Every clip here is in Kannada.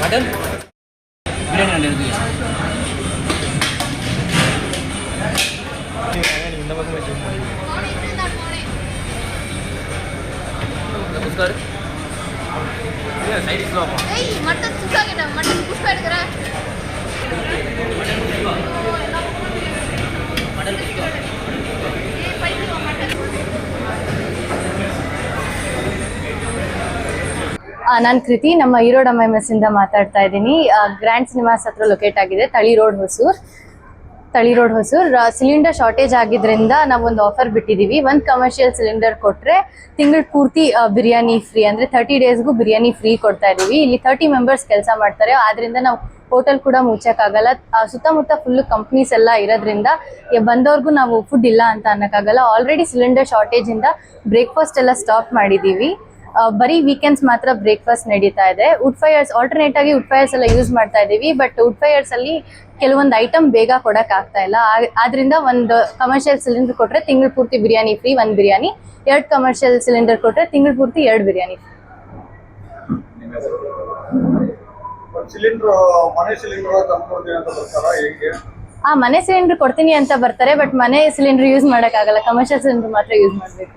మటన్ బిర్యానీ అండి மட்டன் சுக்காகிட்ட மட்டன் புஷ்பா எடுக்கிறா ನಾನು ಕೃತಿ ನಮ್ಮ ಈರೋಡ್ MMS ಇಂದ ಮಾತಾಡ್ತಾ ಇದ್ದೀನಿ. ಗ್ರ್ಯಾಂಡ್ ಸಿನಿಮಾಸ್ ಹತ್ರ ಲೊಕೇಟ್ ಆಗಿದೆ, ತಳಿ ರೋಡ್ ಹೊಸೂರ್. ಸಿಲಿಂಡರ್ ಶಾರ್ಟೇಜ್ ಆಗಿದ್ರಿಂದ ನಾವೊಂದು ಆಫರ್ ಬಿಟ್ಟಿದ್ದೀವಿ. ಒಂದು ಕಮರ್ಷಿಯಲ್ ಸಿಲಿಂಡರ್ ಕೊಟ್ಟರೆ ತಿಂಗಳು ಪೂರ್ತಿ ಬಿರಿಯಾನಿ ಫ್ರೀ, ಅಂದರೆ 30 ಡೇಸ್ಗೂ ಬಿರಿಯಾನಿ ಫ್ರೀ ಕೊಡ್ತಾ ಇದ್ದೀವಿ. ಇಲ್ಲಿ 30 ಮೆಂಬರ್ಸ್ ಕೆಲಸ ಮಾಡ್ತಾರೆ, ಆದ್ರಿಂದ ನಾವು ಹೋಟೆಲ್ ಕೂಡ ಮುಚ್ಚಕ್ಕಾಗಲ್ಲ. ಸುತ್ತಮುತ್ತ ಫುಲ್ಲು ಕಂಪ್ನೀಸ್ ಎಲ್ಲ ಇರೋದ್ರಿಂದ ಬಂದವ್ರಿಗೂ ನಾವು ಫುಡ್ ಇಲ್ಲ ಅಂತ ಅನ್ನೋಕ್ಕಾಗಲ್ಲ. ಆಲ್ರೆಡಿ ಸಿಲಿಂಡರ್ ಶಾರ್ಟೇಜಿಂದ ಬ್ರೇಕ್ಫಾಸ್ಟ್ ಎಲ್ಲ ಸ್ಟಾಪ್ ಮಾಡಿದ್ದೀವಿ. ಬರೀ ವೀಕೆಂಡ್ಸ್ ಮಾತ್ರ ಬ್ರೇಕ್ಫಾಸ್ಟ್ ನಡೀತಾ ಇದೆ. ವುಡ್ ಫೈರ್ಸ್ ಆಲ್ಟರ್ನೇಟ್ ಆಗಿ ವುಡ್ ಫೈರ್ಸ್ ಎಲ್ಲ ಯೂಸ್ ಮಾಡ್ತಾ ಇದ್ದೀವಿ. ಬಟ್ ವುಡ್ ಫೈರ್ಸ್ ಅಲ್ಲಿ ಕೆಲವೊಂದು ಐಟಮ್ ಬೇಗ ಕೊಡಕ್ ಆಗ್ತಾ ಇಲ್ಲ. ಆದ್ರಿಂದ ಒಂದು ಕಮರ್ಷಿಯಲ್ ಸಿಲಿಂಡರ್ ಕೊಟ್ರೆ ತಿಂಗಳು ಪೂರ್ತಿ biryani free, 1 biryani. 2 commercial cylinder ಕೊಟ್ರೆ ತಿಂಗಳು ಪೂರ್ತಿ 2 ಬಿರಿಯಾನಿ ಫ್ರೀ. ಮನೆ ಸಿಲಿಂಡರ್ ಕೊಡ್ತೀನಿ ಅಂತ ಬರ್ತಾರೆ, ಬಟ್ ಮನೆ ಸಿಲಿಂಡರ್ ಯೂಸ್ ಮಾಡಕ್ ಆಗಲ್ಲ, ಕಮರ್ಷಿಯಲ್ ಸಿಲಿಂಡರ್ ಮಾತ್ರ ಯೂಸ್ ಮಾಡ್ಬೇಕು.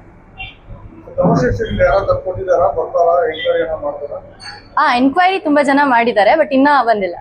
ಎನ್ಕ್ವೈರಿ ತುಂಬಾ ಜನ ಮಾಡಿದ್ದಾರೆ, ಬಟ್ ಇನ್ನೂ ಬಂದಿಲ್ಲ.